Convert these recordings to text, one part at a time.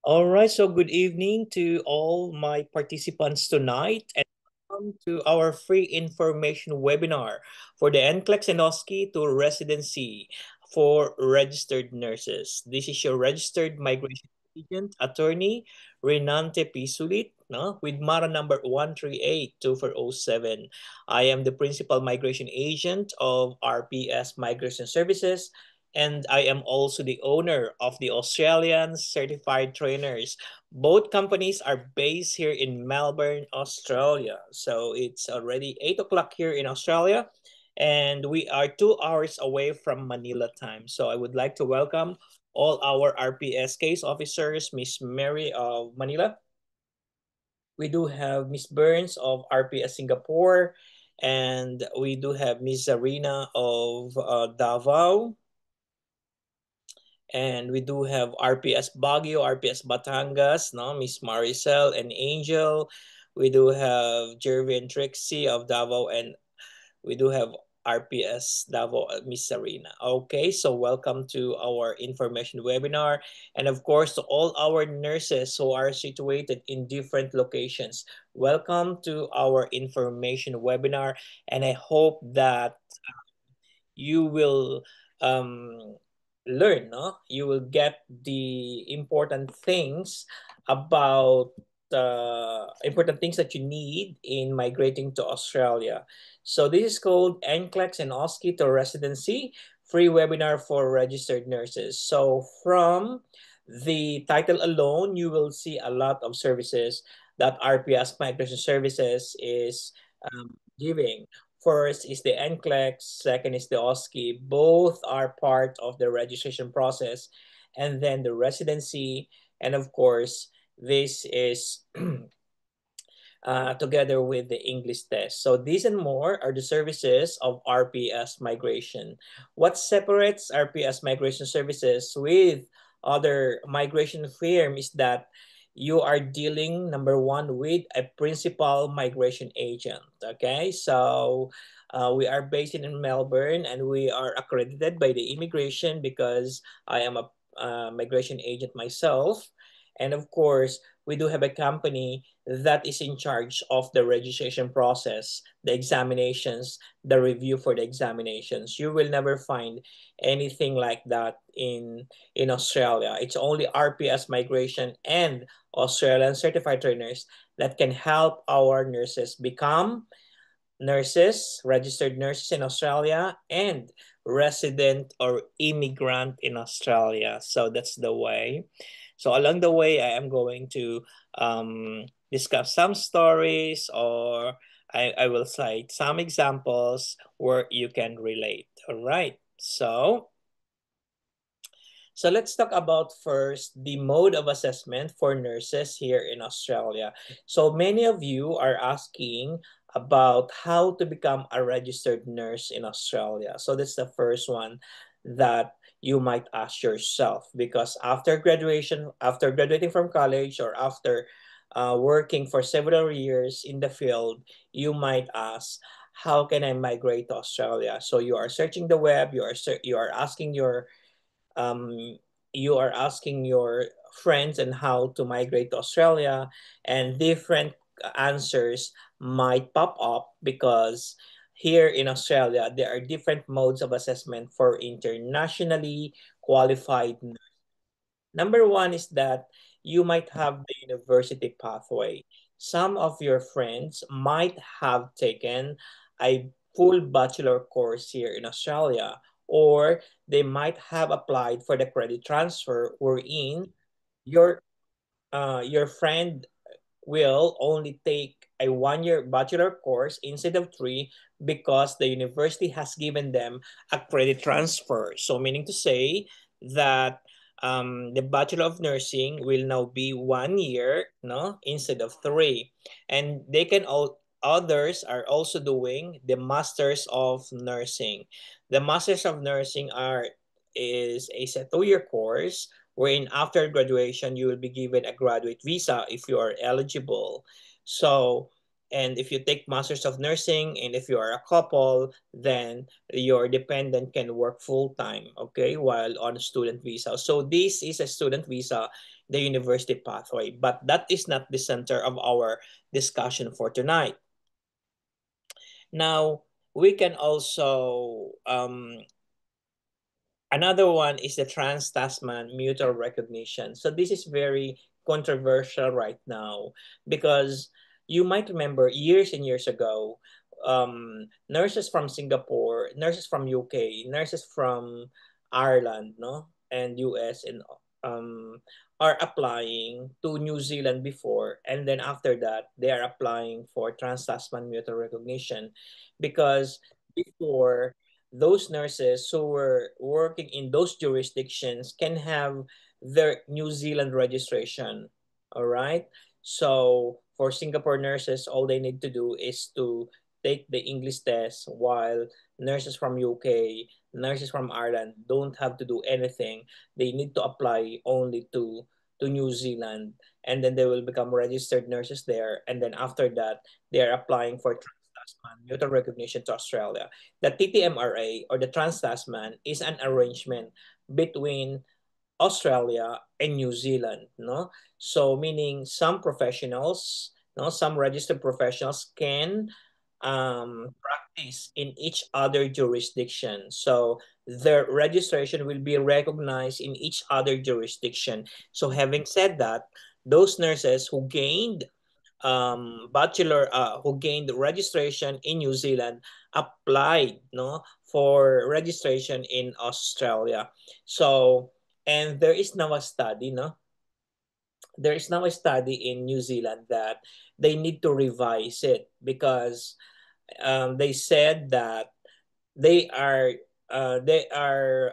All right, so good evening to all my participants tonight and welcome to our free information webinar for the NCLEX and OSCE to residency for registered nurses. This is your registered migration agent, attorney Renante P. Sulit, no, with MARA number 1382407. I am the principal migration agent of RPS Migration Services, and I am also the owner of the Australian Certified Trainers. Both companies are based here in Melbourne, Australia. So it's already 8 o'clock here in Australia, and we are 2 hours away from Manila time. So I would like to welcome all our RPS case officers, Miss Mary of Manila. We do have Miss Burns of RPS Singapore, and we do have Miss Zarina of Davao. And we do have RPS Baguio, RPS Batangas, no, Miss Maricel and Angel. We do have Jervy and Trixie of Davao, and we do have RPS Davao, Miss Sarina. Okay, so welcome to our information webinar. And of course, to all our nurses who are situated in different locations, welcome to our information webinar. And I hope that you will um, learn, no? You will get the important things that you need in migrating to Australia. So this is called NCLEX and OSCE to residency, free webinar for registered nurses. So from the title alone, you will see a lot of services that RPS Migration Services is giving. First is the NCLEX, second is the OSCE. Both are part of the registration process. And then the residency. And of course, this is together with the English test. So these and more are the services of RPS Migration. What separates RPS Migration Services with other migration firm is that you are dealing, number one, with a principal migration agent. Okay, so we are based in Melbourne and we are accredited by the immigration because I am a migration agent myself. And of course, we do have a company that is in charge of the registration process, the examinations, the review for the examinations. You will never find anything like that in Australia. It's only RPS Migration and Australian Certified Trainers that can help our nurses become nurses, registered nurses in Australia, and resident or immigrant in Australia. So that's the way. So along the way, I am going to discuss some stories, or I will cite some examples where you can relate. All right. So let's talk about first the mode of assessment for nurses here in Australia. So many of you are asking about how to become a registered nurse in Australia. So that's the first one that you might ask yourself, because after graduation, after graduating from college, or after working for several years in the field, you might ask, how can I migrate to Australia? So you are searching the web, you are asking um, your friends and how to migrate to Australia, and different answers might pop up because here in Australia there are different modes of assessment for internationally qualified. Number one is that you might have the university pathway. Some of your friends might have taken a full bachelor course here in Australia, or they might have applied for the credit transfer wherein your your friend will only take a 1 year bachelor course instead of three because the university has given them a credit transfer. So meaning to say that the Bachelor of Nursing will now be 1 year, no, instead of three, and they can all others are also doing the Masters of Nursing. The Masters of Nursing is a 2 year course wherein after graduation you will be given a graduate visa if you are eligible. So And if you take Masters of Nursing, and if you are a couple, then your dependent can work full-time, okay, while on a student visa. So this is a student visa, the university pathway. But that is not the center of our discussion for tonight. Now, we can also another one is the Trans-Tasman mutual recognition. So this is very controversial right now because you might remember years and years ago, nurses from Singapore, nurses from UK, nurses from Ireland, no, and US and are applying to New Zealand before, and then after that they are applying for Trans-Tasman mutual recognition because before those nurses who were working in those jurisdictions can have their New Zealand registration. All right. So for Singapore nurses, all they need to do is to take the English test, while nurses from UK, nurses from Ireland don't have to do anything. They need to apply only to New Zealand, and then they will become registered nurses there. And then after that, they are applying for Trans-Tasman mutual recognition to Australia. The TTMRA or the Trans-Tasman is an arrangement between Australia and New Zealand, no? So meaning some professionals, no, some registered professionals can practice in each other jurisdiction. So their registration will be recognized in each other jurisdiction. So having said that, those nurses who gained registration in New Zealand applied, no, for registration in Australia. So and there is now a study, no, there is now a study in New Zealand that they need to revise it because they said that they are they are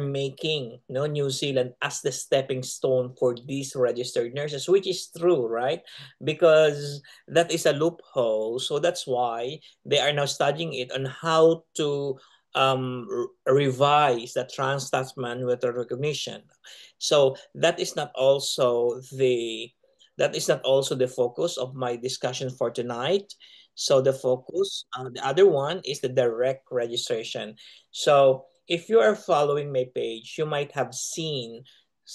making, no, New Zealand as the stepping stone for these registered nurses, which is true, right? Because that is a loophole. So that's why they are now studying it on how to revise the Trans-Tasman with recognition. So that is not also the focus of my discussion for tonight. So the focus, the other one is the direct registration. So if you are following my page, you might have seen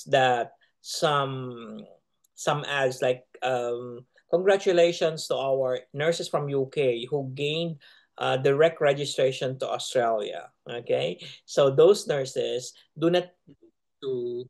that some some ads like congratulations to our nurses from UK who gained direct registration to Australia. Okay, so those nurses to do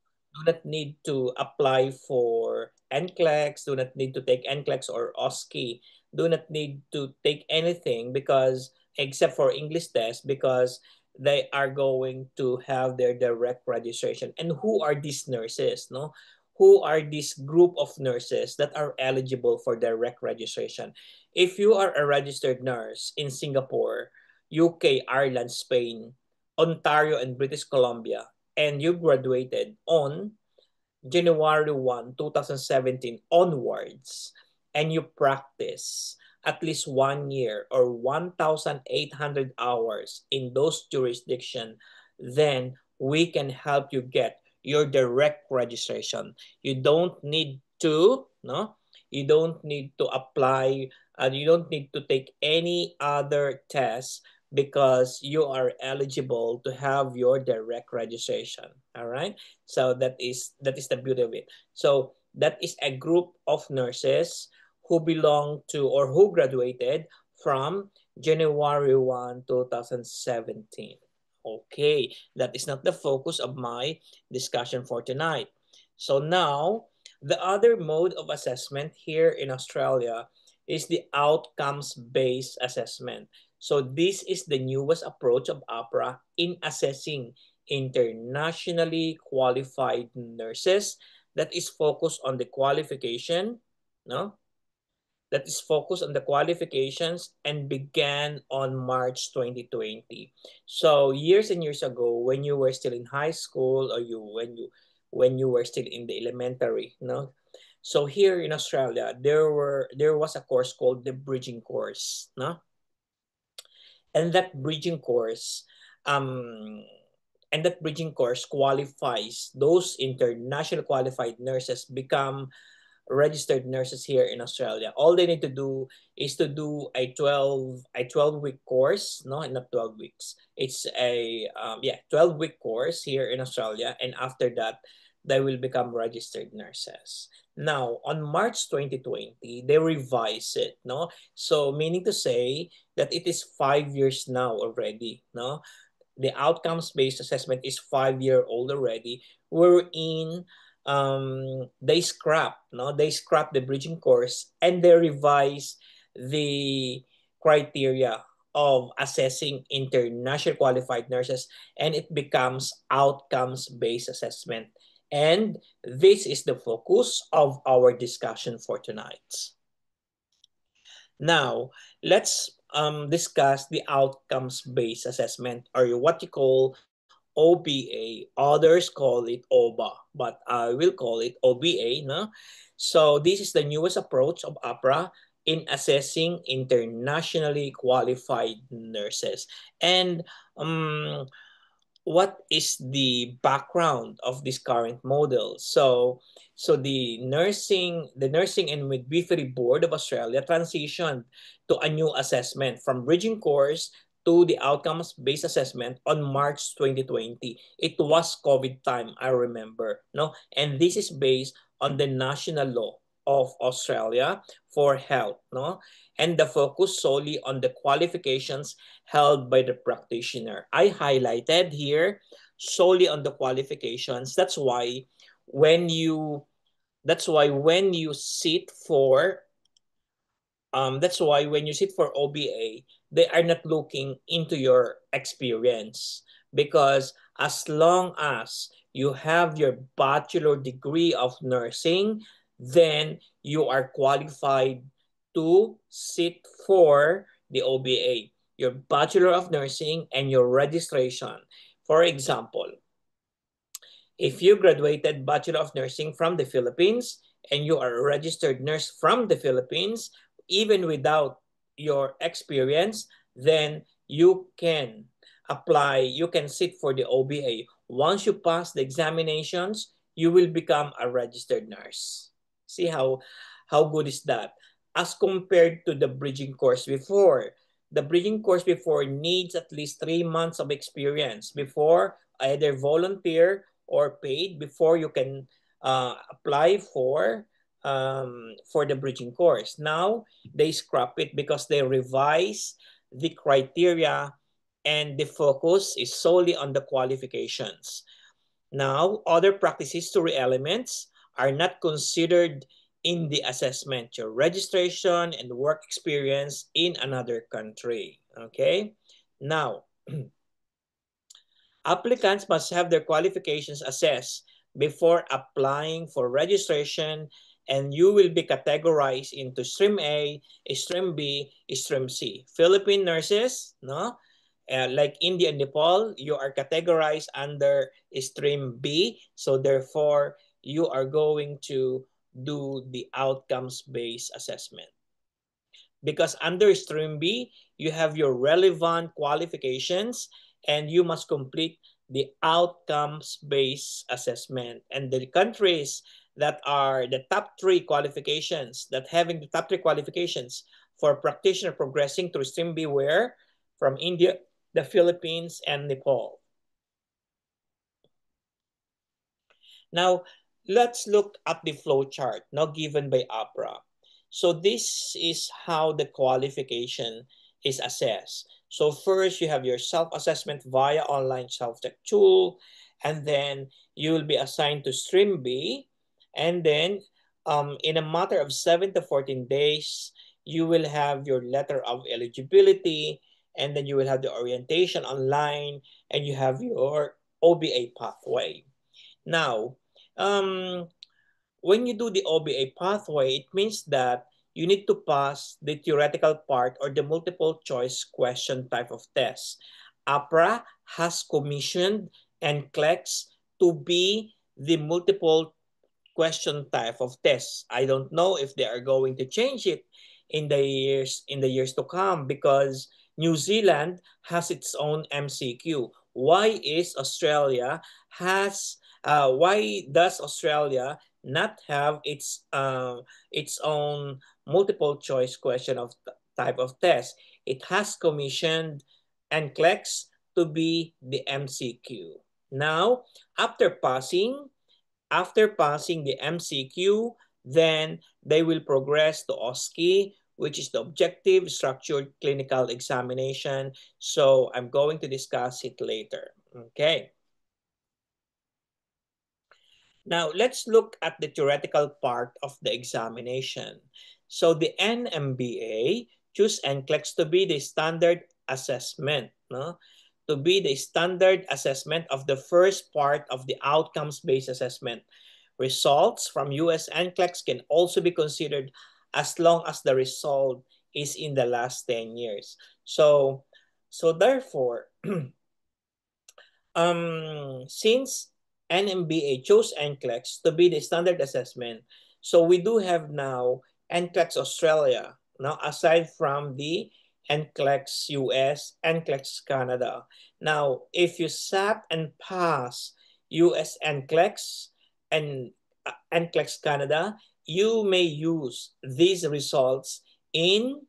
not need to apply for NCLEX, do not need to take NCLEX or OSCE, do not need to take anything because except for English test because they are going to have their direct registration. And who are these nurses, no? Who are this group of nurses that are eligible for direct registration? If you are a registered nurse in Singapore, UK, Ireland, Spain, Ontario, and British Columbia, and you graduated on January 1, 2017 onwards, and you practice at least 1 year or 1,800 hours in those jurisdictions, then we can help you get your direct registration. You don't need to, no? You don't need to apply and you don't need to take any other test because you are eligible to have your direct registration. All right. So that is the beauty of it. So that is a group of nurses who belong to or who graduated from January 1, 2017. Okay, that is not the focus of my discussion for tonight. So now, the other mode of assessment here in Australia is the outcomes-based assessment. So this is the newest approach of APRA in assessing internationally qualified nurses that is focused on the qualification, no? That is focused on the qualifications and began on March 2020. So years and years ago, when you were still in high school or when you were still in the elementary, no? So here in Australia, there was a course called the bridging course, no? And that bridging course um qualifies those international qualified nurses become registered nurses here in Australia. All they need to do is to do a 12-week course, no, not 12 weeks. It's a 12-week course here in Australia, and after that, they will become registered nurses. Now, on March 2020, they revise it, no? So, meaning to say that it is 5 years now already, no? The outcomes-based assessment is 5 year old already, wherein they scrap the bridging course and they revise the criteria of assessing international qualified nurses, and it becomes outcomes-based assessment. And this is the focus of our discussion for tonight. Now, let's discuss the outcomes-based assessment, or what you call OBA. Others call it OBA, but I will call it OBA. No? So this is the newest approach of APRA in assessing internationally qualified nurses. And what is the background of this current model? So the Nursing and Midwifery Board of Australia transitioned to a new assessment from bridging course to the outcomes-based assessment on March 2020. It was COVID time, I remember, no? And this is based on the national law of Australia for health, no? And the focus solely on the qualifications held by the practitioner. I highlighted here solely on the qualifications. When you when you sit for OBA, they are not looking into your experience, because as long as you have your bachelor degree of nursing, then you are qualified to sit for the OBA, your Bachelor of Nursing and your registration. For example, if you graduated Bachelor of Nursing from the Philippines and you are a registered nurse from the Philippines, even without your experience, then you can you can sit for the OBA. Once you pass the examinations, you will become a registered nurse. See how good is that? As compared to the bridging course before. The bridging course before needs at least 3 months of experience before either volunteer or paid before you can apply for the bridging course. Now, they scrap it because they revise the criteria and the focus is solely on the qualifications. Now, other practice history elements are not considered in the assessment, your registration and work experience in another country. Okay? Now, applicants must have their qualifications assessed before applying for registration, and you will be categorized into Stream A, Stream B, Stream C. Philippine nurses, no? Like India and Nepal, you are categorized under Stream B. So therefore, you are going to do the outcomes-based assessment. Because under Stream B, you have your relevant qualifications and you must complete the outcomes-based assessment. And the countries that are the top 3 qualifications, that having the top 3 qualifications for practitioner progressing through Stream B were from India, the Philippines, and Nepal. Now, let's look at the flow chart now given by APRA. So this is how the qualification is assessed. So first, you have your self-assessment via online self-check tool, and then you will be assigned to Stream B, and then in a matter of 7 to 14 days, you will have your letter of eligibility, and then you will have the orientation online, and you have your OBA pathway. Now, when you do the OBA pathway, it means that you need to pass the theoretical part or the multiple choice question type of test. APRA has commissioned NCLEX to be the multiple question type of test. I don't know if they are going to change it in the years to come, because New Zealand has its own MCQ. Why does Australia not have its own multiple choice question of type of test. It has commissioned NCLEX to be the MCQ. Now, after passing, the MCQ, then they will progress to OSCE, which is the Objective Structured Clinical Examination. So I'm going to discuss it later. Okay. Now, let's look at the theoretical part of the examination. So the NMBA choose NCLEX to be the standard assessment, no? To be the standard assessment of the first part of the outcomes-based assessment. Results from US NCLEX can also be considered as long as the result is in the last 10 years. So therefore, since NMBA chose NCLEX to be the standard assessment, so we do have now NCLEX Australia, now aside from the NCLEX US, NCLEX Canada. Now, if you sat and pass US NCLEX and NCLEX Canada, you may use these results in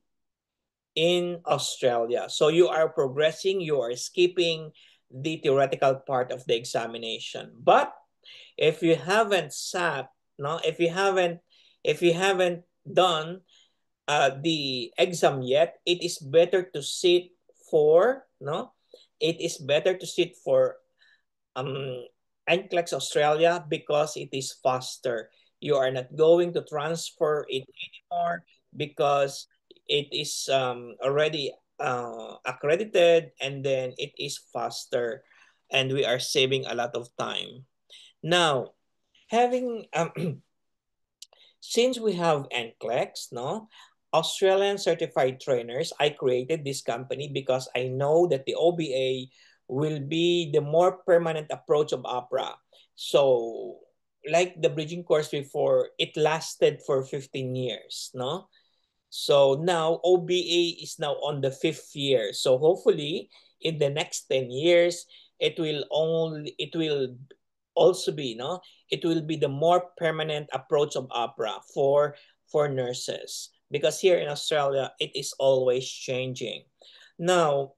Australia. So you are progressing, you are skipping the theoretical part of the examination. But if you haven't sat, no, if you haven't done the exam yet, it is better to sit for, no, it is better to sit for NCLEX Australia because it is faster. You are not going to transfer it anymore because it is already accredited, and then it is faster, and we are saving a lot of time. Now, having since we have NCLEX, no, Australian certified trainers, I created this company because I know that the OBA will be the more permanent approach of APRA. So, like the bridging course before, it lasted for 15 years, no? So now OBA is now on the 5th year. So hopefully in the next 10 years, it will also be, no, it will be the more permanent approach of APRA for nurses, because here in Australia it is always changing. Now,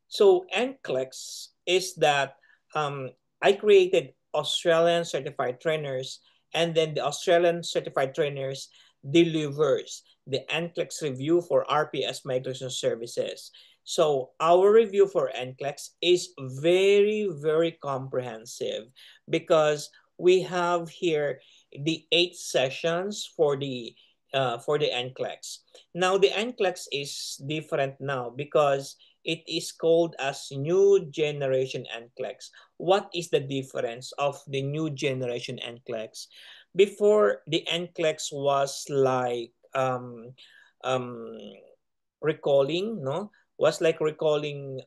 so NCLEX is that I created Australian certified trainers, and then the Australian certified trainers delivers the NCLEX review for RPS migration services. So our review for NCLEX is very, very comprehensive because we have here the 8 sessions for the NCLEX. Now the NCLEX is different now because it is called as new generation NCLEX. What is the difference of the new generation NCLEX? Before, the NCLEX was like um, recalling, no? Was like recalling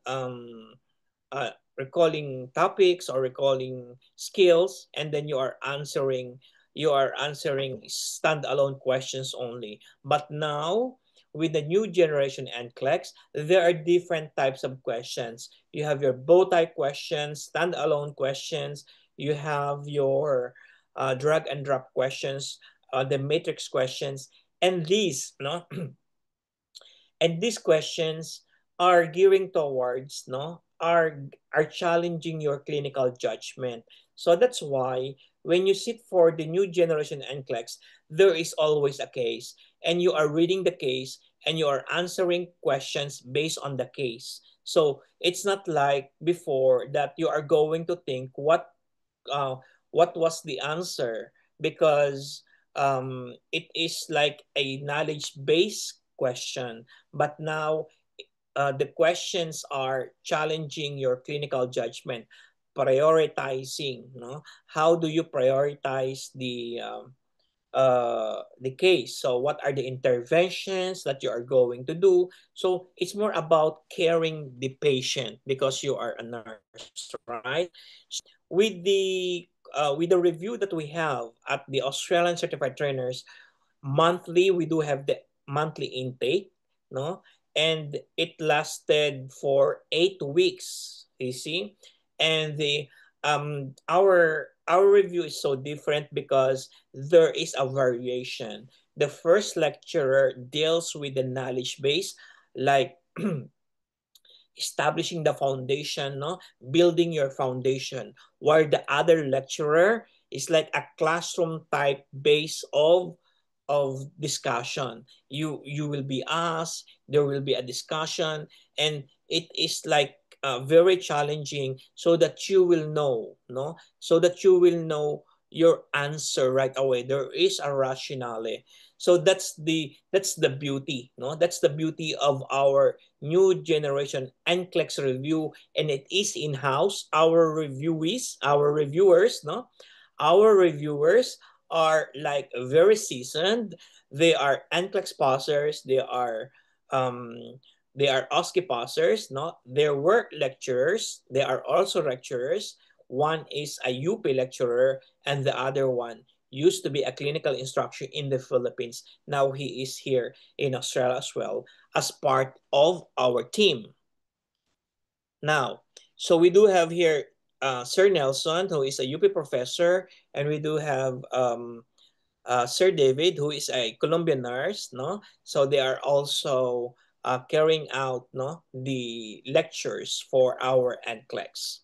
topics or recalling skills, and then you are answering standalone questions only. But now, with the new generation NCLEX, there are different types of questions. You have your bow tie questions, standalone questions, you have your drag and drop questions, the matrix questions, and these, no, and these questions are gearing towards, no, are challenging your clinical judgment. So that's why when you sit for the new generation NCLEX, there is always a case, and you are reading the case and you are answering questions based on the case. So it's not like before that you are going to think uh, what was the answer, because it is like a knowledge based question. But now the questions are challenging your clinical judgment, prioritizing, no, how do you prioritize the case? So what are the interventions that you are going to do? So it's more about caring the patient because you are a nurse, right? With the review that we have at the Australian certified trainers, monthly we do have the monthly intake, no, and it lasted for 8 weeks, you see. And the our review is so different because there is a variation. The first lecturer deals with the knowledge base, like establishing the foundation, no, building your foundation, while the other lecturer is like a classroom type base of discussion. You will be asked, there will be a discussion, and it is like very challenging, so that you will know, no, so that you will know your answer right away. There is a rationale. So that's the beauty, no, that's the beauty of our new generation NCLEX review, and it is in-house. Our reviewers, no, our reviewers are like very seasoned. They are NCLEX passers. Um, they are OSCE passers. No, they were lecturers. They are also lecturers. One is a UP lecturer, and the other one used to be a clinical instructor in the Philippines. Now he is here in Australia as well as part of our team. Now, so we do have here Sir Nelson, who is a UP professor, and we do have Sir David, who is a Colombian nurse, no? So they are also carrying out, no, the lectures for our NCLEX.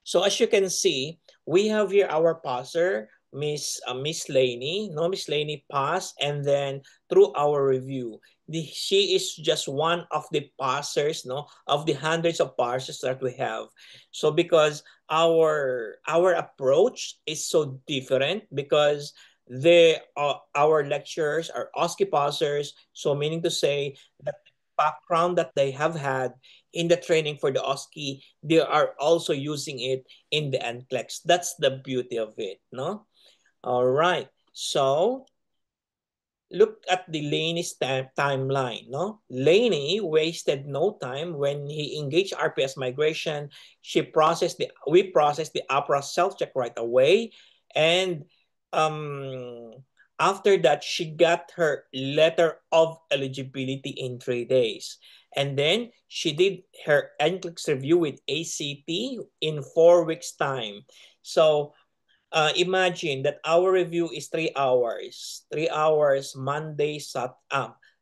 So as you can see, we have here our passer, Miss Laney. No, Miss Laney passed, and then through our review, she is just one of the passers, no, of the hundreds of passers that we have. So because our approach is so different, because our lecturers are OSCE passers, so meaning to say that the background that they have had in the training for the OSCE, they are also using it in the NCLEX. That's the beauty of it, no? All right. So look at the Laney's timeline, no? Laney wasted no time when he engaged RPS migration. We processed the APRA self-check right away. And after that, she got her letter of eligibility in 3 days. And then she did her NCLEX review with ACT in 4 weeks' time. So imagine that our review is 3 hours. 3 hours,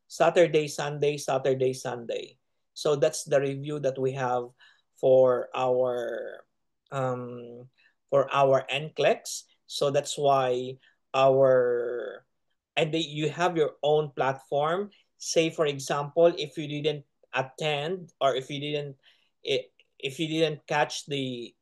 Saturday, Sunday, Saturday, Sunday. So that's the review that we have for our um, NCLEX. So that's why our you have your own platform. Say for example, if you didn't attend, or if you didn't catch the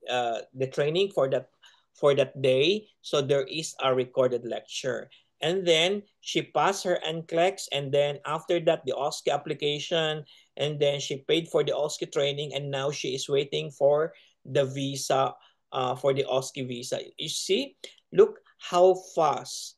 training for that day, so there is a recorded lecture. And then she passed her NCLEX, and then after that, the OSCE application, and then she paid for the OSCE training, and now she is waiting for the visa, for the OSCE visa. You see, look how fast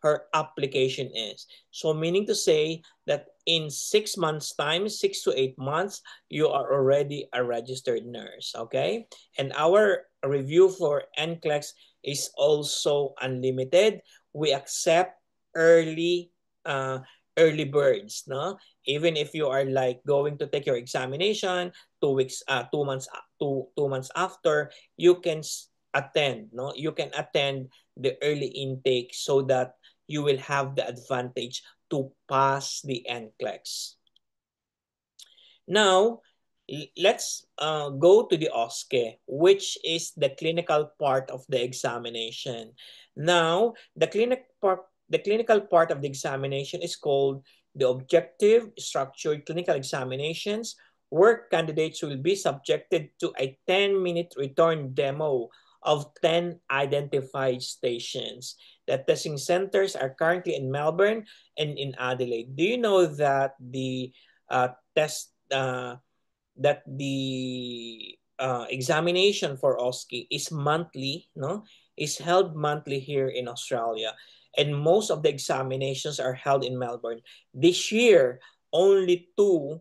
her application is. So meaning to say that in 6 months' time, 6 to 8 months, you are already a registered nurse, okay? And our review for NCLEX is also unlimited. We accept early uh, early birds, no? Even if you are like going to take your examination 2 weeks, 2 months, 2 months after, you can attend, no? You can attend the early intake, so that you will have the advantage to pass the NCLEX. Now, let's go to the OSCE, which is the clinical part of the examination. Now, the clinical part of the examination is called the objective structured clinical examinations, where candidates will be subjected to a 10-minute return demo of 10 identified stations. The testing centers are currently in Melbourne and in Adelaide. Do you know that the test that the examination for OSCE is monthly, no? Is held monthly here in Australia. And most of the examinations are held in Melbourne. This year, only two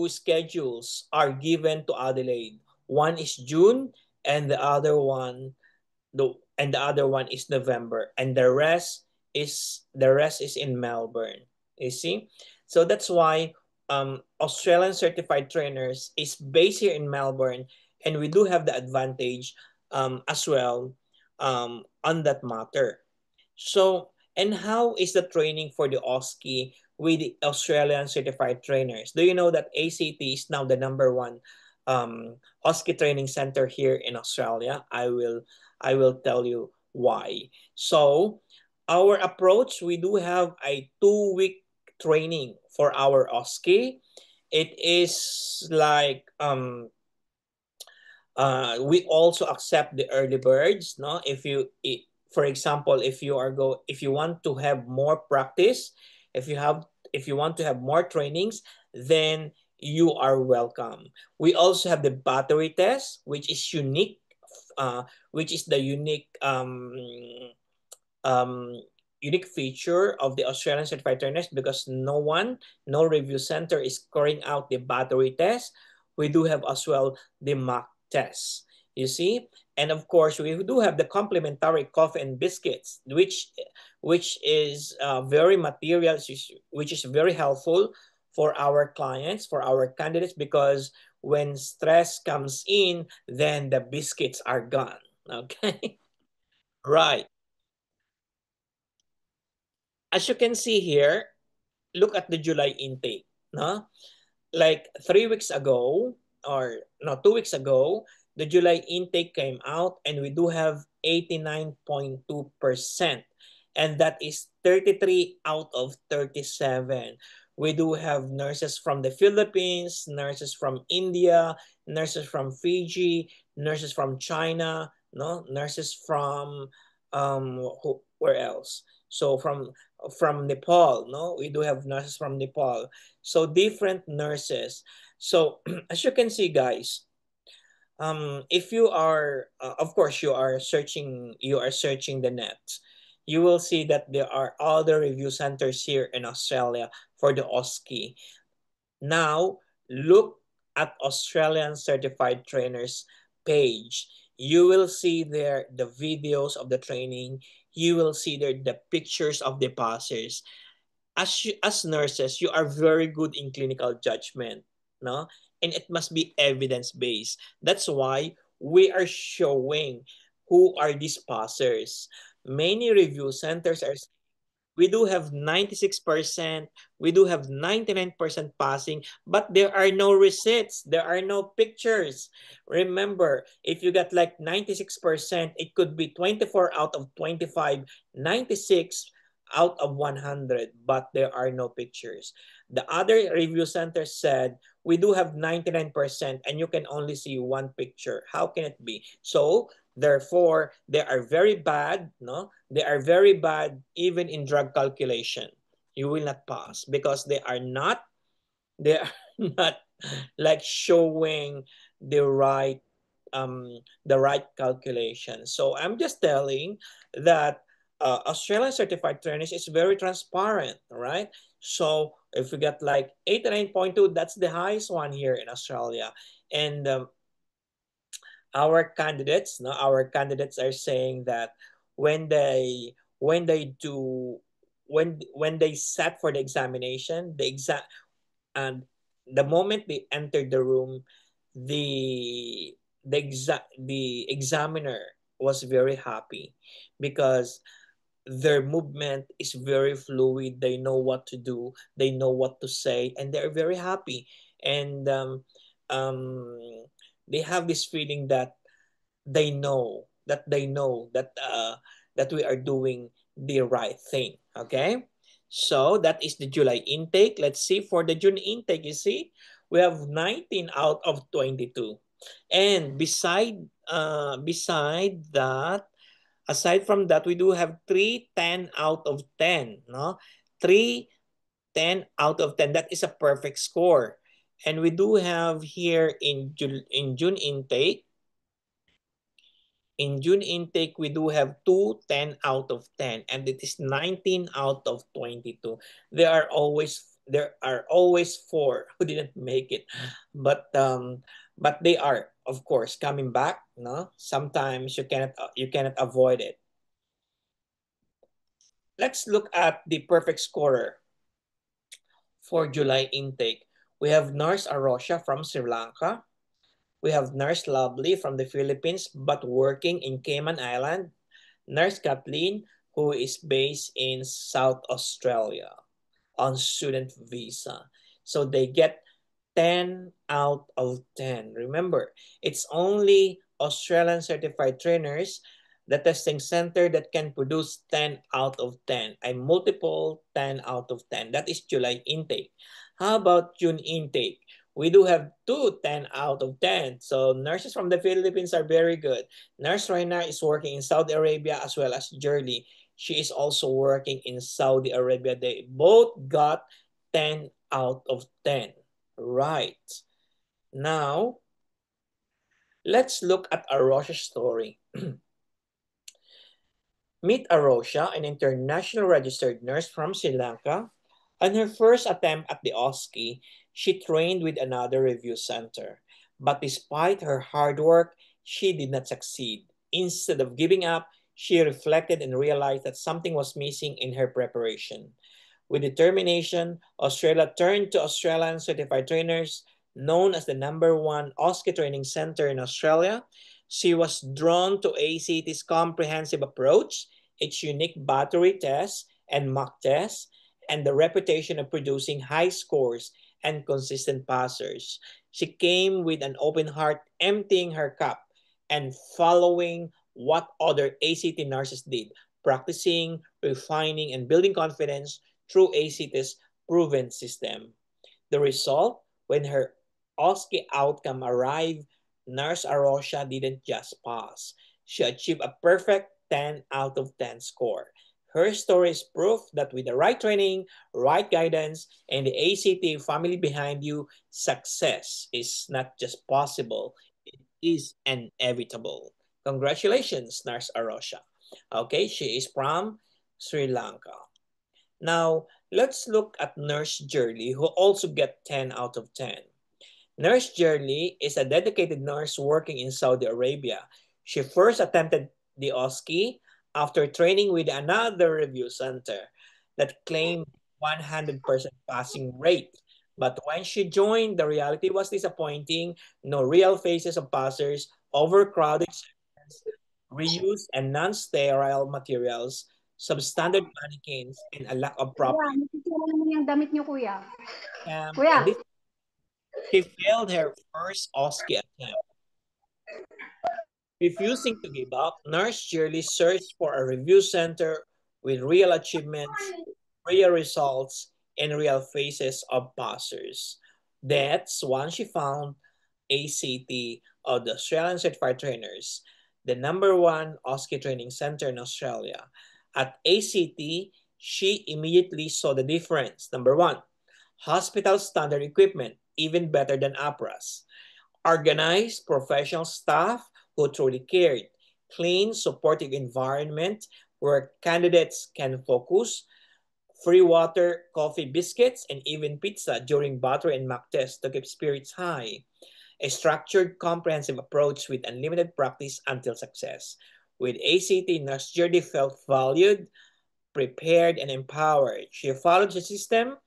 schedules are given to Adelaide. One is June, and the other one is November, and the rest is in Melbourne. You see, so that's why Australian certified trainers is based here in Melbourne, and we do have the advantage as well on that matter. So, and how is the training for the OSCE with the Australian certified trainers? Do you know that ACT is now the number one OSCE training center here in Australia? I will tell you why. So, our approach, we do have a 2 week training for our OSCE. It is like we also accept the early birds, no, for example, if you want to have more practice, if you want to have more trainings, then you are welcome. We also have the battery test, which is unique, which is the um, unique feature of the Australian certified trainers, because no review center is carrying out the battery test. We do have as well the mock test. You see, and of course we do have the complimentary coffee and biscuits, which is very material, which is very helpful for our clients, for our candidates, because when stress comes in, then the biscuits are gone. Okay, right. As you can see here, look at the July intake. No? Like 3 weeks ago, or no, 2 weeks ago, the July intake came out, and we do have 89.2%. And that is 33 out of 37. We do have nurses from the Philippines, nurses from India, nurses from Fiji, nurses from China, no, nurses from where else? So from Nepal, no, we do have nurses from Nepal. So different nurses. So as you can see, guys, if you are, of course, you are searching the net. You will see that there are other review centers here in Australia for the OSCE. Now, look at Australian certified trainers page. You will see there the videos of the training. You will see there the pictures of the passers. As nurses, you are very good in clinical judgment, no? And it must be evidence based. That's why we are showing who are these passers. Many review centers are, we do have 96%, we do have 99% passing, but there are no receipts, there are no pictures. Remember, if you got like 96%, it could be 24 out of 25, 96 out of 100, but there are no pictures. The other review center said, we do have 99% and you can only see one picture. How can it be? So therefore, they are very bad, no? They are very bad even in drug calculation. You will not pass because they are not like showing the right calculation. So I'm just telling that Australian certified trainers is very transparent, right? So if we get like 89.2, that's the highest one here in Australia. And our candidates are saying that when they do when they sat for the examination, and the moment they entered the room, the examiner was very happy because their movement is very fluid. They know what to do, they know what to say, and they're very happy. And um, they have this feeling that that we are doing the right thing. Okay, so that is the July intake. Let's see for the June intake. You see, we have 19 out of 22. And beside that, aside from that, we do have 3 10 out of 10. No, 3 10 out of 10. That is a perfect score. And we do have here in June intake. In June intake, we do have 10 out of 10, and it is 19 out of 22. There are always four who didn't make it, but they are, of course, coming back. No, sometimes you cannot avoid it. Let's look at the perfect scorer for July intake. We have Nurse Arosha from Sri Lanka. We have Nurse Lovely from the Philippines but working in Cayman Island. Nurse Kathleen, who is based in South Australia on student visa. So they get 10 out of 10. Remember, it's only Australian certified trainers, the testing center that can produce 10 out of 10. A multiple 10 out of 10. That is July intake. How about June intake? We do have two 10 out of 10. So nurses from the Philippines are very good. Nurse Reina is working in Saudi Arabia as well as Jerly. She is also working in Saudi Arabia. They both got 10 out of 10. Right. Now, let's look at Arosha's story. Meet Arosha, an international registered nurse from Sri Lanka. On her first attempt at the OSCE, she trained with another review center. But despite her hard work, she did not succeed. Instead of giving up, she reflected and realized that something was missing in her preparation. With determination, Australia turned to Australian certified trainers, known as the #1 OSCE training center in Australia. She was drawn to ACT's comprehensive approach, its unique battery tests and mock tests, and the reputation of producing high scores and consistent passers. She came with an open heart, emptying her cup and following what other ACT nurses did, practicing, refining, and building confidence through ACT's proven system. The result, when her OSCE outcome arrived, Nurse Arosha didn't just pass. She achieved a perfect 10 out of 10 score. Her story is proof that with the right training, right guidance, and the ACT family behind you, success is not just possible, it is inevitable. Congratulations, Nurse Arosha. Okay, she is from Sri Lanka. Now, let's look at Nurse Jerly, who also get 10 out of 10. Nurse Jerly is a dedicated nurse working in Saudi Arabia. She first attempted the OSCE after training with another review center that claimed 100% passing rate. But when she joined, the reality was disappointing. No real faces of passers, overcrowded sessions, reuse and non-sterile materials, substandard mannequins, and a lack of proper Kuya, nasisira naman yung damit niyo, kuya. camp. Kuya, And this, she failed her first OSCE attempt. Refusing to give up, Nurse Shirley searched for a review center with real achievements, real results, and real faces of passers. That's when she found ACT, or the Australian Certified Trainers, the #1 OSCE training center in Australia. At ACT, she immediately saw the difference. Number one, hospital standard equipment, even better than APRA's. Organized professional staff who truly cared. Clean, supportive environment where candidates can focus. Free water, coffee, biscuits, and even pizza during battery and mock tests to keep spirits high. A structured, comprehensive approach with unlimited practice until success. With ACT, Nurse Jordi felt valued, prepared, and empowered. She followed the system,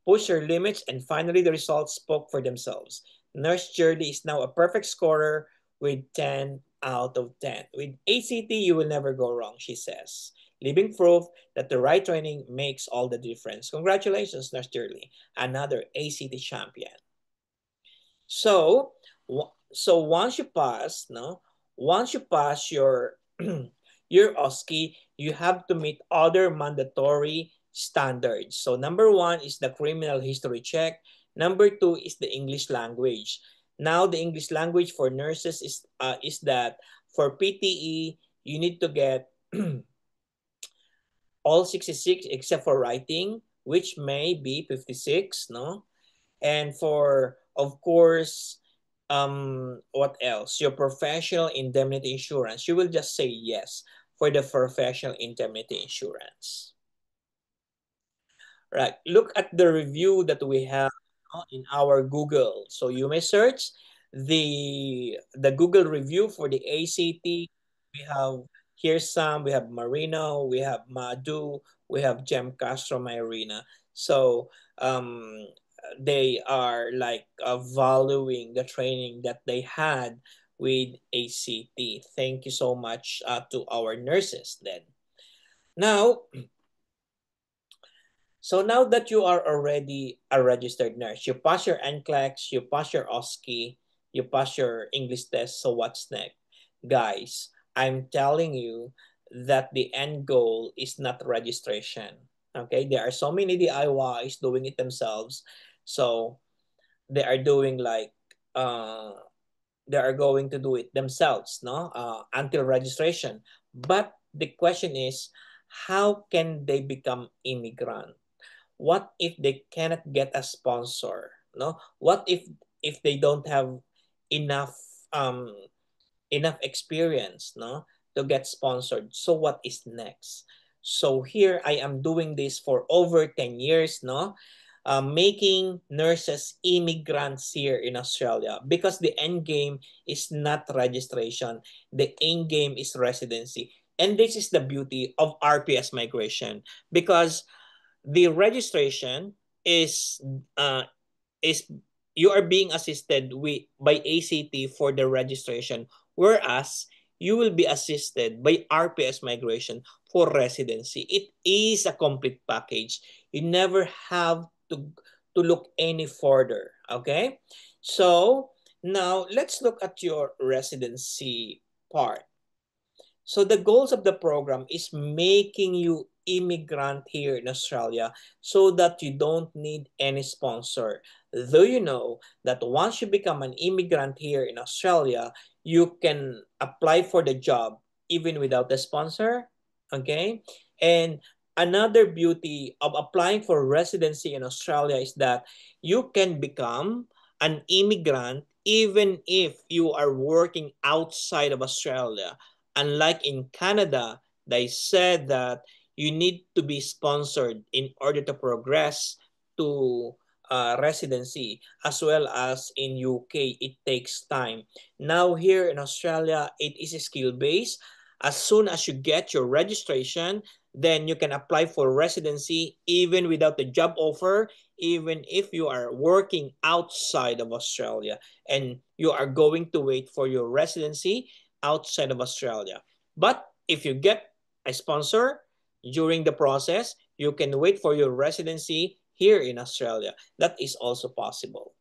pushed her limits, and finally the results spoke for themselves. Nurse Jordi is now a perfect scorer with 10 out of 10. With ACT, you will never go wrong, she says, leaving proof that the right training makes all the difference. Congratulations, Nurse Jordi, another ACT champion. So, so once you pass, no, once you pass your your OSCE, you have to meet other mandatory standards. So #1 is the criminal history check. #2 is the English language. Now the English language for nurses is that for PTE you need to get all 66 except for writing, which may be 56, no? And for, of course, what else? Your professional indemnity insurance. You will just say yes for the professional indemnity insurance. Right. Look at the review that we have in our Google. So you may search the Google review for the ACT. We have here some. We have Marino. We have Madu. We have Jem Castro Myrina. So they are like valuing the training that they had with ACT. Thank you so much to our nurses then. Now, so now that you are already a registered nurse, you pass your NCLEX, you pass your OSCE, you pass your English test, so what's next? Guys, I'm telling you that the end goal is not registration. Okay, there are so many DIYs doing it themselves. So they are doing like they are going to do it themselves, no, until registration. But the question is, how can they become immigrant? What if they cannot get a sponsor? No, what if they don't have enough um enough experience, no, to get sponsored? So what is next? So here I am doing this for over 10 years, no, making nurses immigrants here in Australia, because the end game is not registration, the end game is residency. And this is the beauty of RPS migration, because the registration is uh, is you are being assisted with by ACT for the registration, whereas you will be assisted by RPS migration for residency. It is a complete package. You never have to look any further. Okay, so now let's look at your residency part. So the goals of the program is making you immigrant here in Australia so that you don't need any sponsor. Though you know that once you become an immigrant here in Australia, you can apply for the job even without a sponsor. Okay? And another beauty of applying for residency in Australia is that you can become an immigrant even if you are working outside of Australia. Unlike in Canada, they said that you need to be sponsored in order to progress to residency, as well as in UK, it takes time. Now here in Australia, it is skill-based. As soon as you get your registration, then you can apply for residency even without the job offer, even if you are working outside of Australia and you are going to wait for your residency outside of Australia. But if you get a sponsor during the process, you can wait for your residency here in Australia. That is also possible.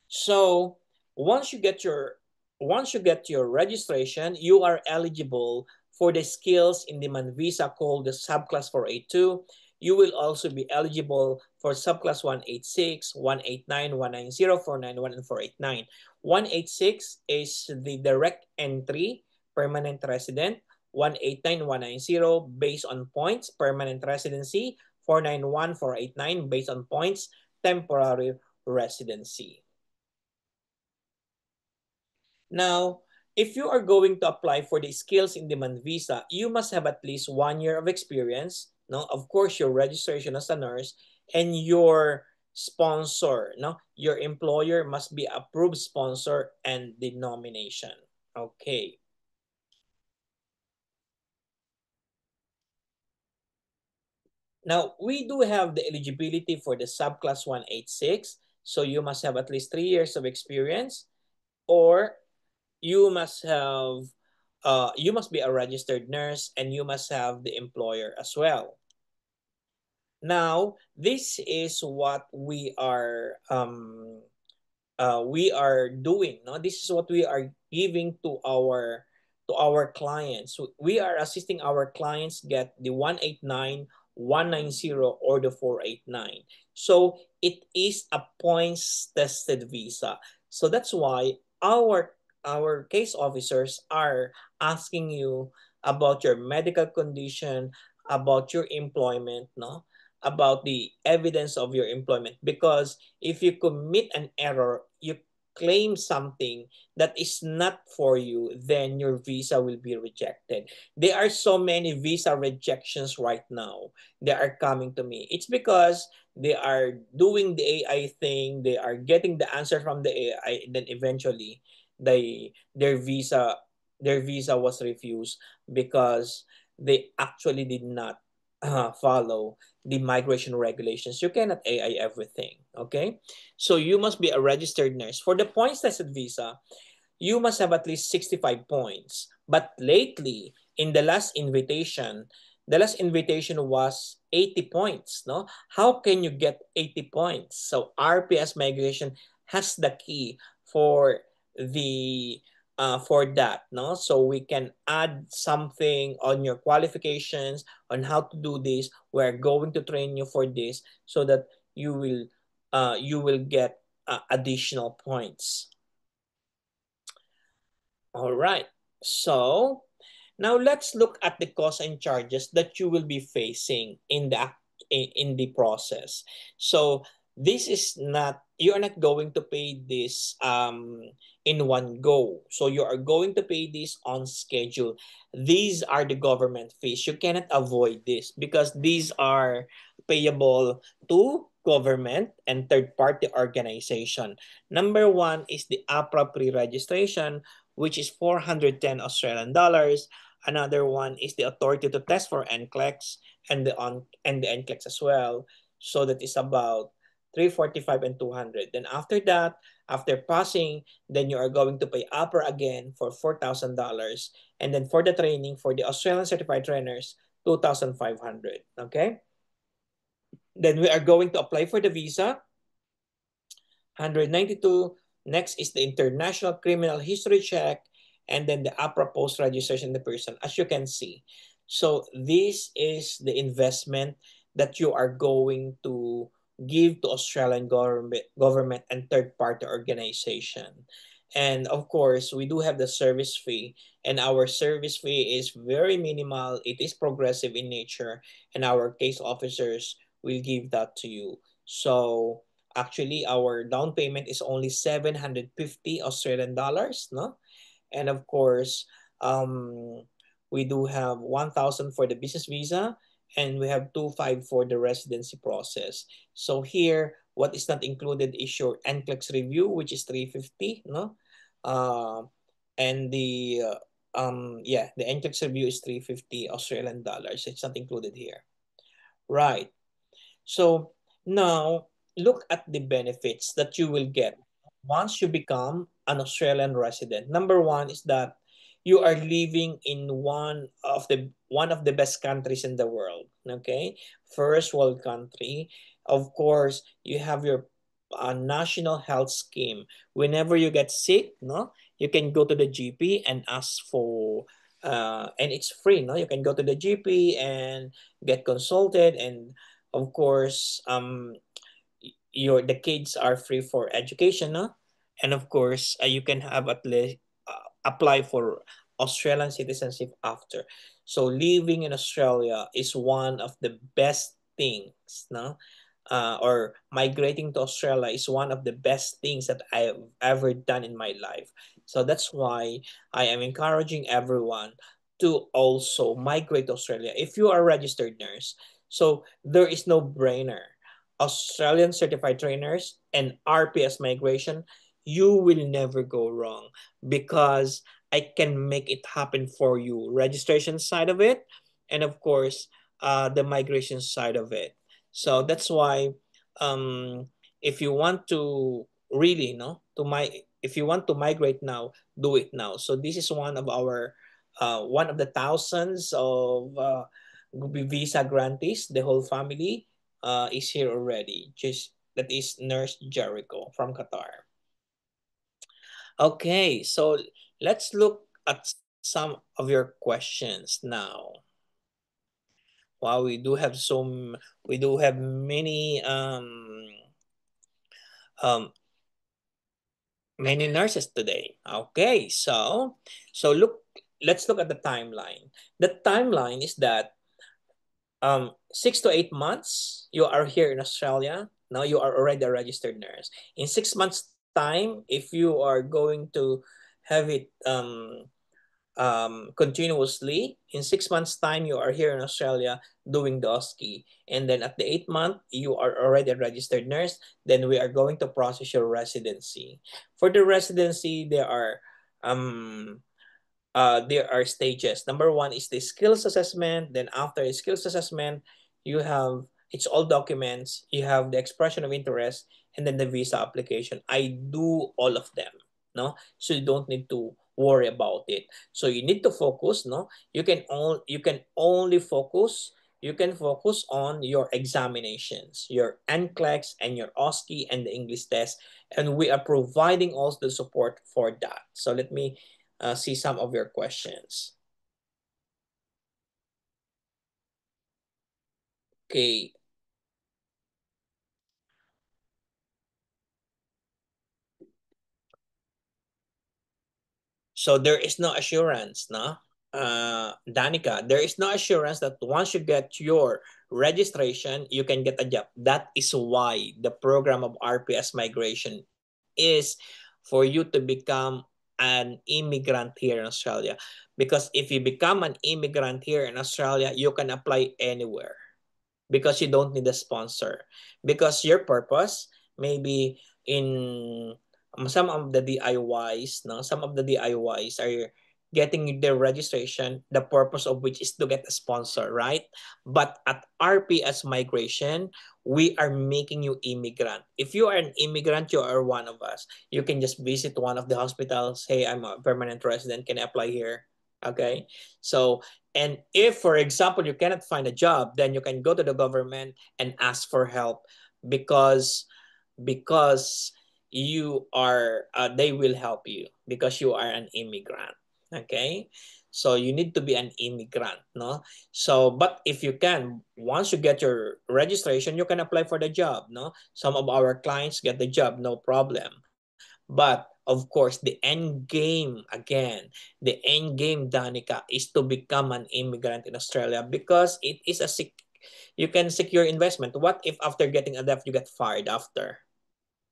So once you get your registration, you are eligible for the skills in demand visa called the subclass 482. You will also be eligible for subclass 186, 189, 190, 491, and 489. 186 is the direct entry permanent resident. 189, 190 based on points permanent residency. 491, 489 based on points temporary residency. Now, if you are going to apply for the skills in demand visa, you must have at least 1 year of experience. No, of course, your registration as a nurse and your sponsor. No, your employer must be approved sponsor and denomination. Okay. Now, we do have the eligibility for the subclass 186. So you must have at least 3 years of experience, or you must have you must be a registered nurse, and you must have the employer as well. Now, this is what we are doing. No, this is what we are giving to our clients. We are assisting our clients get the 189, 190, or the 489. So it is a points tested visa. So that's why our case officers are asking you about your medical condition, about your employment, no, about the evidence of your employment, because if you commit an error, you claim something that is not for you, then your visa will be rejected. There are so many visa rejections right now. They are coming to me. It's because they are doing the AI thing, they are getting the answer from the AI, then eventually they their visa was refused because they actually did not follow the migration regulations. You cannot AI everything, okay? So you must be a registered nurse. For the points tested visa, you must have at least 65 points. But lately, in the last invitation was 80 points, no? How can you get 80 points? So RPS migration has the key for the for that, no? So we can add something on your qualifications on how to do this. We're going to train you for this so that you will get additional points. All right. So now let's look at the costs and charges that you will be facing in the process. So this is not, you are not going to pay this in one go. So you are going to pay this on schedule. These are the government fees. You cannot avoid this because these are payable to government and third-party organization. Number one is the APRA pre-registration, which is 410 Australian dollars. Another one is the authority to test for NCLEX and the NCLEX as well. So that is about 345 and 200. Then after that, after passing, then you are going to pay upper again for $4,000. And then for the training for the Australian certified trainers, 2,500. Okay? Then we are going to apply for the visa. 192. Next is the international criminal history check, and then the APRA post registration of the person, as you can see. So this is the investment that you are going to give to Australian government and third-party organization. And of course, we do have the service fee, and our service fee is very minimal. It is progressive in nature, and our case officers will give that to you. So actually, our down payment is only 750 Australian dollars, no? And of course, we do have 1,000 for the business visa, and we have 2,500 for the residency process. So here, what is not included is your NCLEX review, which is 350, no? Uh, and the NCLEX review is 350 Australian dollars. It's not included here. Right. So now look at the benefits that you will get once you become an Australian resident. Number one is that you are living in one of the best countries in the world. Okay, first world country. Of course, you have your national health scheme. Whenever you get sick, no, you can go to the GP and ask for. And it's free, no? You can go to the GP and get consulted, and of course, the kids are free for education, no? And of course, you can have at least apply for Australian citizenship after. So living in Australia is one of the best things, no? Or migrating to Australia is one of the best things that I've ever done in my life. So that's why I am encouraging everyone to also migrate to Australia if you are a registered nurse. So there is no brainer. Australian certified trainers and RPS migration, you will never go wrong because I can make it happen for you. Registration side of it, and of course, the migration side of it. So that's why, if you want to really, no, if you want to migrate now, do it now. So this is one of the thousands of visa grantees. The whole family is here already. Just that is Nurse Jericho from Qatar. Okay, so let's look at some of your questions now. Wow, we do have um many nurses today. Okay, so let's look at the timeline. The timeline is that 6 to 8 months you are here in Australia. Now you are already a registered nurse. In 6 months time, if you are going to have it continuously, in 6 months time you are here in Australia doing the OSCE, and then at the 8th month you are already a registered nurse. Then we are going to process your residency. For the residency, there are stages. Number one is the skills assessment. Then after the skills assessment, you have It's all documents. You have the expression of interest and then the visa application. I do all of them, no? So you don't need to worry about it. So you need to focus, no? You can focus on your examinations, your NCLEX and your OSCE and the English test, and we are providing also the support for that. So let me see some of your questions. Okay. So there is no assurance, no? Danica, there is no assurance that once you get your registration, you can get a job. That is why the program of RPS migration is for you to become an immigrant here in Australia. Because if you become an immigrant here in Australia, you can apply anywhere because you don't need a sponsor. Because your purpose, maybe in some of the DIYs, no, some of the DIYs are getting their registration, the purpose of which is to get a sponsor, right? But at RPS Migration, we are making you immigrant. If you are an immigrant, you are one of us. You can just visit one of the hospitals. Hey, I'm a permanent resident. Can I apply here? Okay. So, and if, for example, you cannot find a job, then you can go to the government and ask for help because because they will help you because you are an immigrant. Okay, so you need to be an immigrant, no? So but if you can, once you get your registration, you can apply for the job, no? Some of our clients get the job, no problem. But of course, the end game, again, the end game, Danica, is to become an immigrant in Australia because it is you can secure investment. What if after getting a debt you get fired after?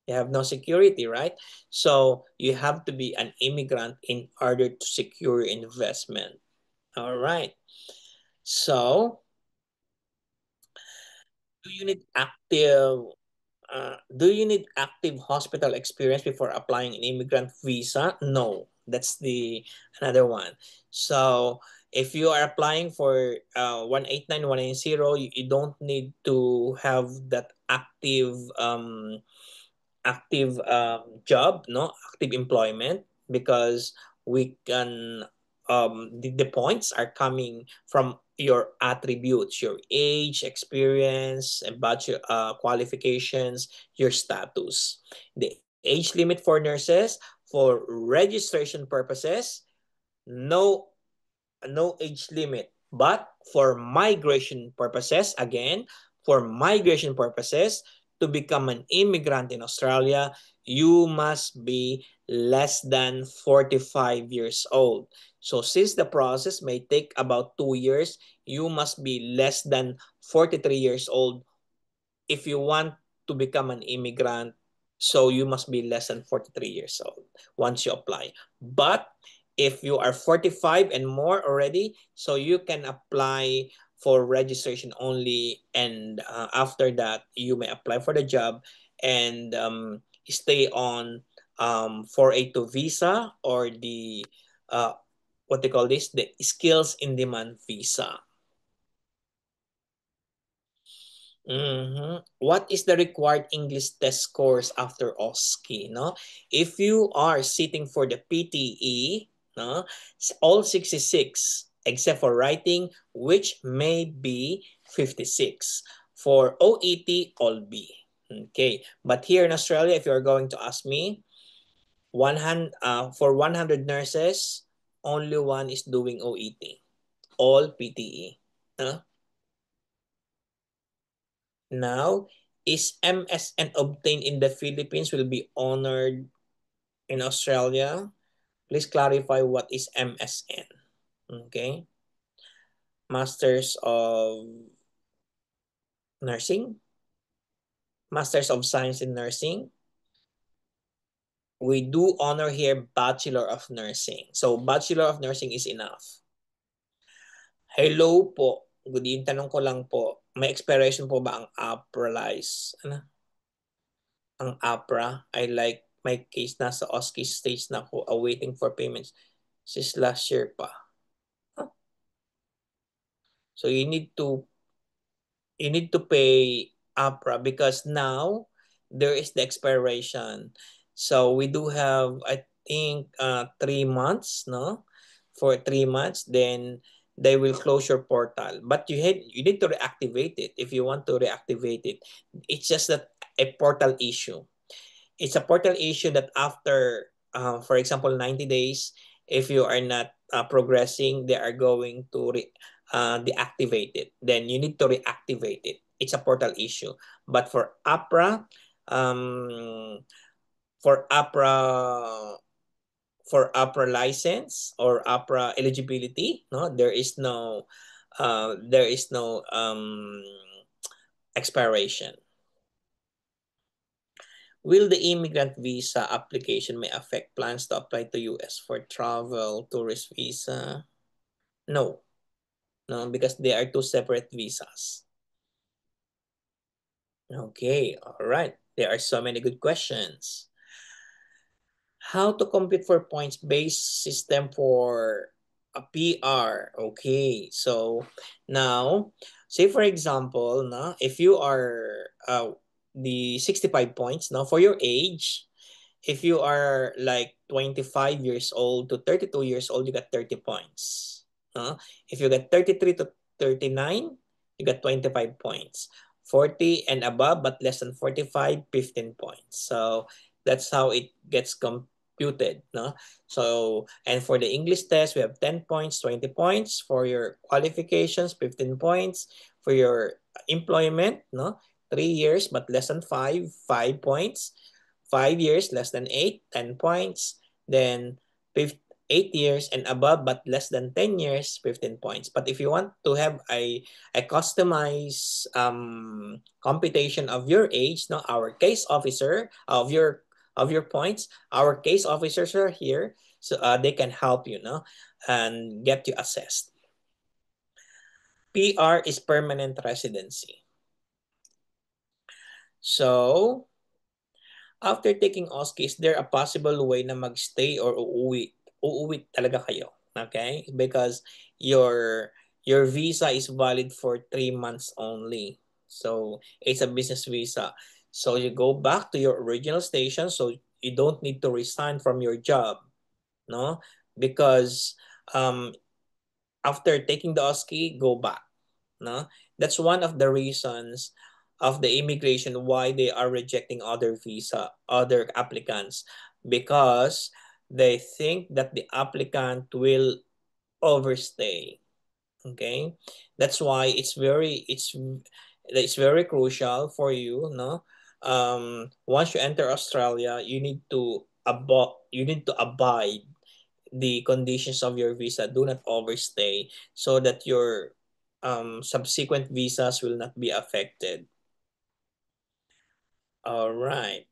You have no security, right? So you have to be an immigrant in order to secure investment. All right. So do you need active do you need active hospital experience before applying an immigrant visa? No, that's the another one. So if you are applying for 189 190, you don't need to have that active job, no, active employment, because we can the points are coming from your attributes, your age, experience, and budget qualifications, your status. The age limit for nurses for registration purposes, no no age limit. But for migration purposes, again, for migration purposes, to become an immigrant in Australia, you must be less than 45 years old. So since the process may take about 2 years, you must be less than 43 years old if you want to become an immigrant. So you must be less than 43 years old once you apply. But if you are 45 and more already, so you can apply for registration only, and after that you may apply for the job and stay on 482 visa, or the what they call this, the skills in demand visa. What is the required English test scores after OSCE? No, if you are sitting for the PTE, no, all 66 except for writing, which may be 56. For OET, all B. Okay, but here in Australia, if you are going to ask me, for 100 nurses, only one is doing OET. All PTE. Now, is MSN obtained in the Philippines will be honored in Australia? Please clarify what is MSN. Okay. Masters of Nursing, Masters of Science in Nursing. We do honor here Bachelor of Nursing. So, Bachelor of Nursing is enough. Hello po. Good evening. Tanong ko lang po. May expiration po ba ang Aprilize? Ano? Ang APRA? I like my case nasa OSCE stage na ako, awaiting for payments since last year pa. Huh? So you need to you need to pay APRA because now there is the expiration. So we do have, I think, 3 months, no? For 3 months, then they will close your portal. But you need to reactivate it if you want to reactivate it. It's just that a portal issue. It's a portal issue that after, for example, 90 days, if you are not progressing, they are going to deactivate it. Then you need to reactivate it. It's a portal issue. But um, for APRA, for APRA license or APRA eligibility, no, there is no expiration. Will the immigrant visa application may affect plans to apply to US for travel, tourist visa? No. No, because they are two separate visas. Okay, all right. There are so many good questions. How to compute for points-based system for a PR? Okay, so now, say for example, na, if you are the 65 points, now for your age, if you are like 25 years old to 32 years old, you got 30 points. If you get 33 to 39, you got 25 points. 40 and above, but less than 45, 15 points. So that's how it gets computed. No? So, and for the English test, we have 10 points, 20 points. For your qualifications, 15 points. For your employment, no? 3 years, but less than 5 points. 5 years, less than 8, 10 points. Then 8 years and above, but less than 10 years, 15 points. But if you want to have a customized computation of your age, no, our case officer of your points, our case officers are here, so they can help you, no, and get you assessed. PR is permanent residency. So, after taking OSCE, is there a possible way na magstay or uuwi? Uuwi talaga kayo. Okay? Because your visa is valid for 3 months only. So, it's a business visa. So, you go back to your original station so you don't need to resign from your job. No? Because after taking the OSCE, go back. No? That's one of the reasons of the immigration why they are rejecting other applicants, because they think that the applicant will overstay. Okay, that's why it's very crucial for you, no, once you enter Australia, you need to abide the conditions of your visa. Do not overstay so that your subsequent visas will not be affected. All right.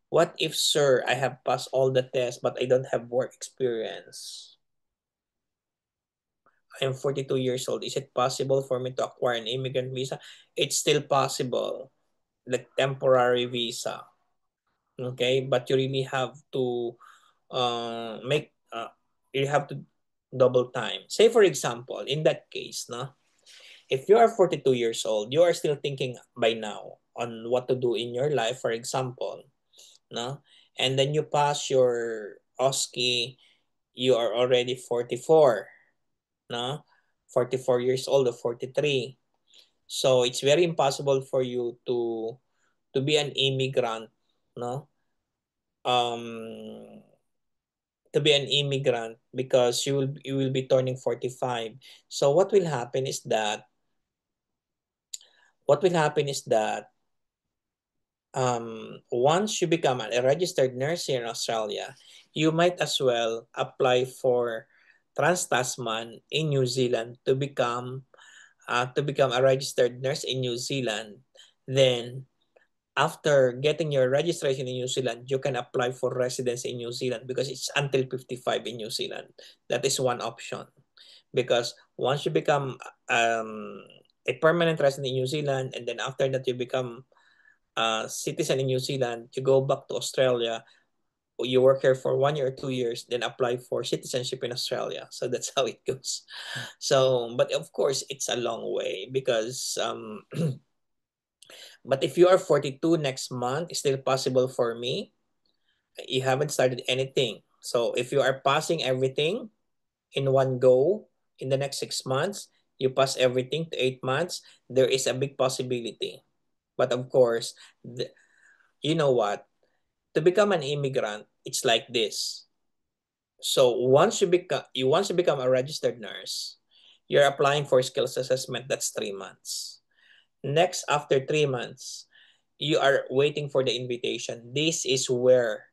What if, sir, I have passed all the tests but I don't have work experience? I'm 42 years old. Is it possible for me to acquire an immigrant visa? It's still possible, like temporary visa. Okay, but you really have to make you have to double time. Say for example, in that case, no, if you are 42 years old, you are still thinking by now on what to do in your life, for example, no, and then you pass your OSCE, you are already 44, no, 44 years old or 43. So it's very impossible for you to be an immigrant, no, um to be an immigrant because you will be turning 45. So what will happen is that once you become a registered nurse here in Australia, you might as well apply for Trans-Tasman in New Zealand to become a registered nurse in New Zealand. Then after getting your registration in New Zealand, you can apply for residence in New Zealand because it's until 55 in New Zealand. That is one option. Because once you become a permanent resident in New Zealand, and then after that you become a citizen in New Zealand, you go back to Australia, you work here for 1 year or 2 years, then apply for citizenship in Australia. So that's how it goes. So, but of course, it's a long way because, but if you are 42 next month, it's still possible for me. You haven't started anything. So if you are passing everything in one go in the next 6 months, you pass everything to 8 months, there is a big possibility. But of course, you know what? To become an immigrant, it's like this. So once you become a registered nurse, you're applying for skills assessment. That's 3 months. Next, after 3 months, you are waiting for the invitation. This is where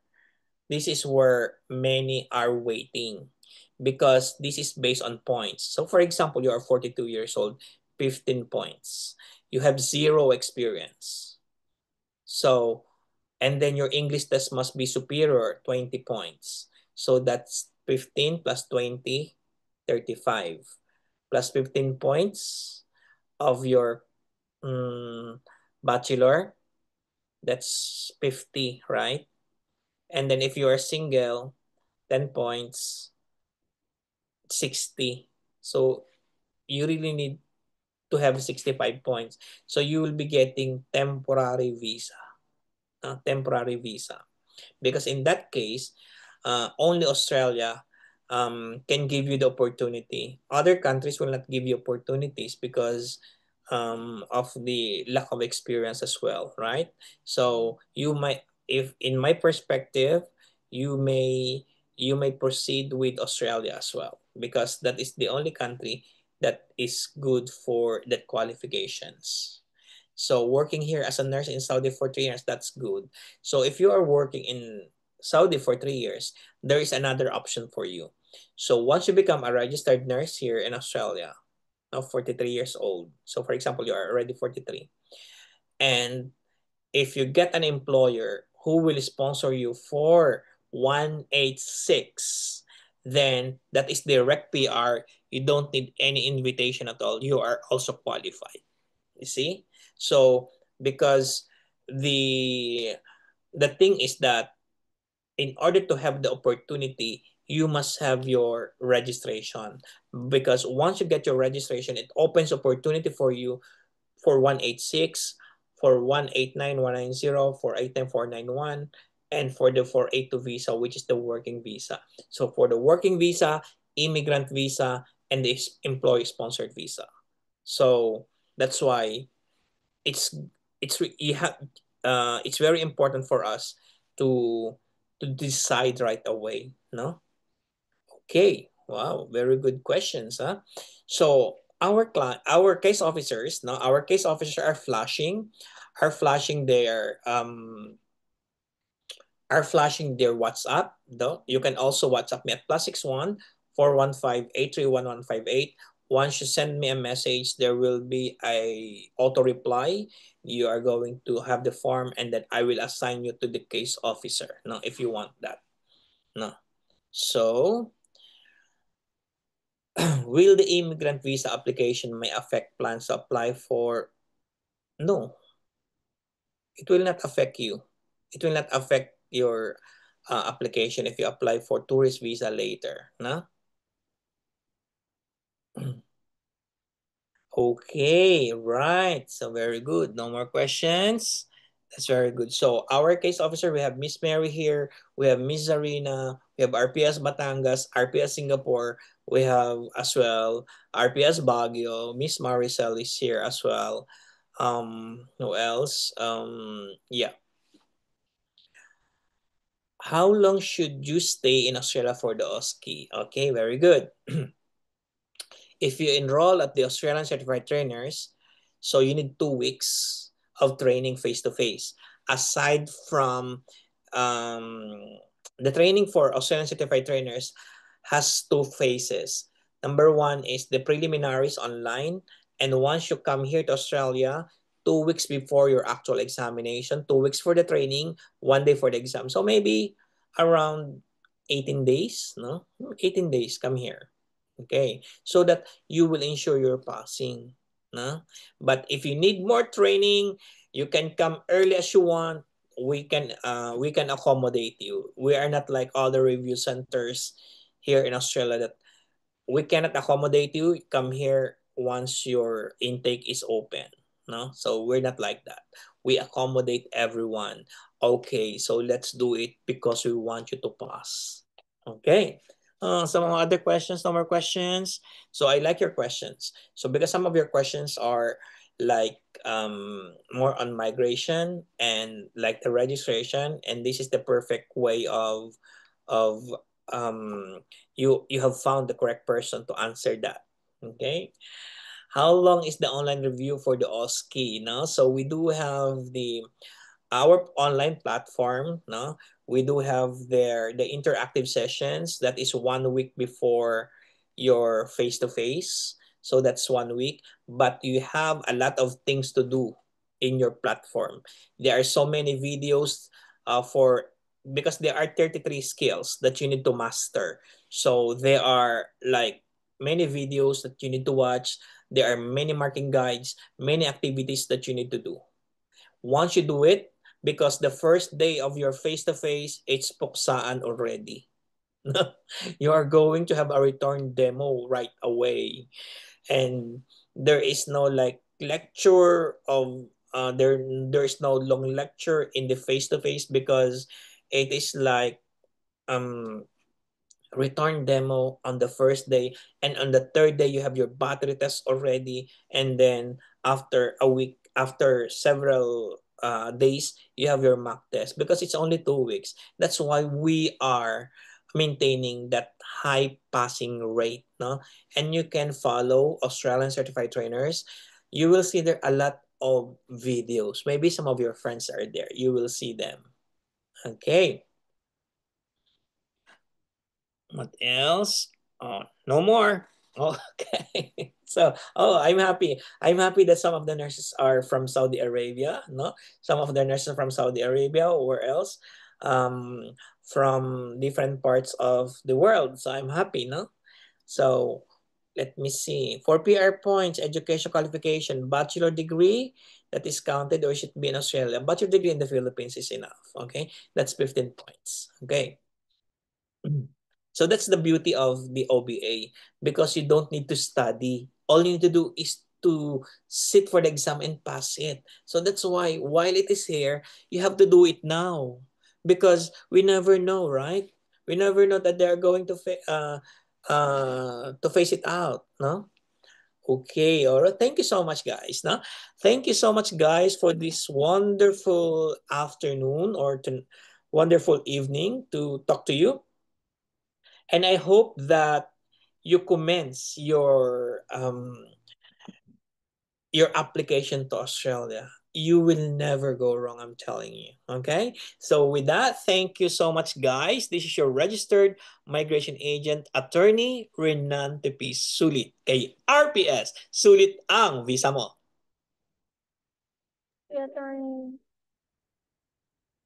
many are waiting because this is based on points. So for example, you are 42 years old, 15 points. You have zero experience. So, and then your English test must be superior, 20 points. So that's 15 plus 20, 35. Plus 15 points of your bachelor, that's 50, right? And then if you are single, 10 points, 60. So you really need to have 65 points. So you will be getting temporary visa. Temporary visa. Because in that case, only Australia can give you the opportunity. Other countries will not give you opportunities because of the lack of experience as well, right? So you might, if in my perspective, you may you may proceed with Australia as well because that is the only country that is good for that qualifications. So working here as a nurse in Saudi for 3 years, that's good. So if you are working in Saudi for 3 years, there is another option for you. So once you become a registered nurse here in Australia, now 43 years old. So for example, you are already 43. And if you get an employer who will sponsor you for 186, then that is direct PR. You don't need any invitation at all. You are also qualified. You see? So because the the thing is that in order to have the opportunity, you must have your registration because once you get your registration, it opens opportunity for you for 186, for 189, 190, for 189, 491, and for the 482 visa, which is the working visa. So for the working visa, immigrant visa, and the employee sponsored visa. So that's why it's it's very important for us to decide right away, no? Okay, wow, very good questions, huh? So our case officers, no, our case officers are flashing their WhatsApp. Though you can also WhatsApp me at +61 415 831 158. Once you send me a message, there will be a auto reply. You are going to have the form, and then I will assign you to the case officer. No, if you want that. No. So, will the immigrant visa application may affect plans to apply for? No, it will not affect you. It will not affect your application if you apply for tourist visa later. No? Okay, right. So very good. No more questions. That's very good. So our case officer, we have Miss Mary here. We have Miss Zarina. We have RPS Batangas, RPS Singapore. We have as well RPS Baguio. Miss Maricel is here as well. Who else? Yeah. How long should you stay in Australia for the OSCE? Okay, very good. If you enroll at the Australian Certified Trainers, so you need 2 weeks of training face to face. Aside from the training for Australian Certified Trainers has two phases. Number one is the preliminaries online, and once you come here to Australia, 2 weeks before your actual examination, 2 weeks for the training, 1 day for the exam. So maybe around 18 days, no? 18 days, come here. Okay, so that you will ensure you're passing. No? But if you need more training, you can come early as you want. we can accommodate you. We are not like other review centers here in Australia that we cannot accommodate you. Come here once your intake is open. No, so we're not like that. We accommodate everyone. Okay, so let's do it because we want you to pass. Okay. Some other questions, no more questions. So I like your questions. So because some of your questions are like more on migration and like the registration, and this is the perfect way of um you have found the correct person to answer that. Okay. How long is the online review for the OSCE? No, so we do have our online platform. No, we do have the interactive sessions that is 1 week before your face to face. So that's 1 week, but you have a lot of things to do in your platform. There are so many videos for because there are 33 skills that you need to master. So there are like many videos that you need to watch. There are many marking guides, many activities that you need to do. Once you do it, because the first day of your face-to-face, it's puksaan already. You are going to have a return demo right away. And there is no like lecture of there's no long lecture in the face-to-face because it is like um return demo on the first day, and on the third day you have your battery test already, and then after a week, after several days, you have your mock test because it's only 2 weeks. That's why we are maintaining that high passing rate, no? And you can follow Australian certified trainers. You will see there a lot of videos. Maybe some of your friends are there, you will see them. Okay. What else? Oh, no more. Okay. So, I'm happy. I'm happy that some of the nurses are from Saudi Arabia, no? Some of the nurses from Saudi Arabia or where else? From different parts of the world. So, I'm happy, no? So, let me see. For PR points, education qualification, bachelor degree, that is counted or should be in Australia. Bachelor degree in the Philippines is enough, okay? That's 15 points, okay? So that's the beauty of the OBA because you don't need to study. All you need to do is to sit for the exam and pass it. So that's why while it is here, you have to do it now because we never know, right? We never know that they're going to face it out, no? Okay, all right. Thank you so much, guys. No? Thank you so much, guys, for this wonderful afternoon or wonderful evening to talk to you. And I hope that you commence your application to Australia. You will never go wrong, I'm telling you. Okay? So with that, thank you so much, guys. This is your registered migration agent, attorney Renan Tepi Sulit. Kay RPS, sulit ang visa mo. Attorney.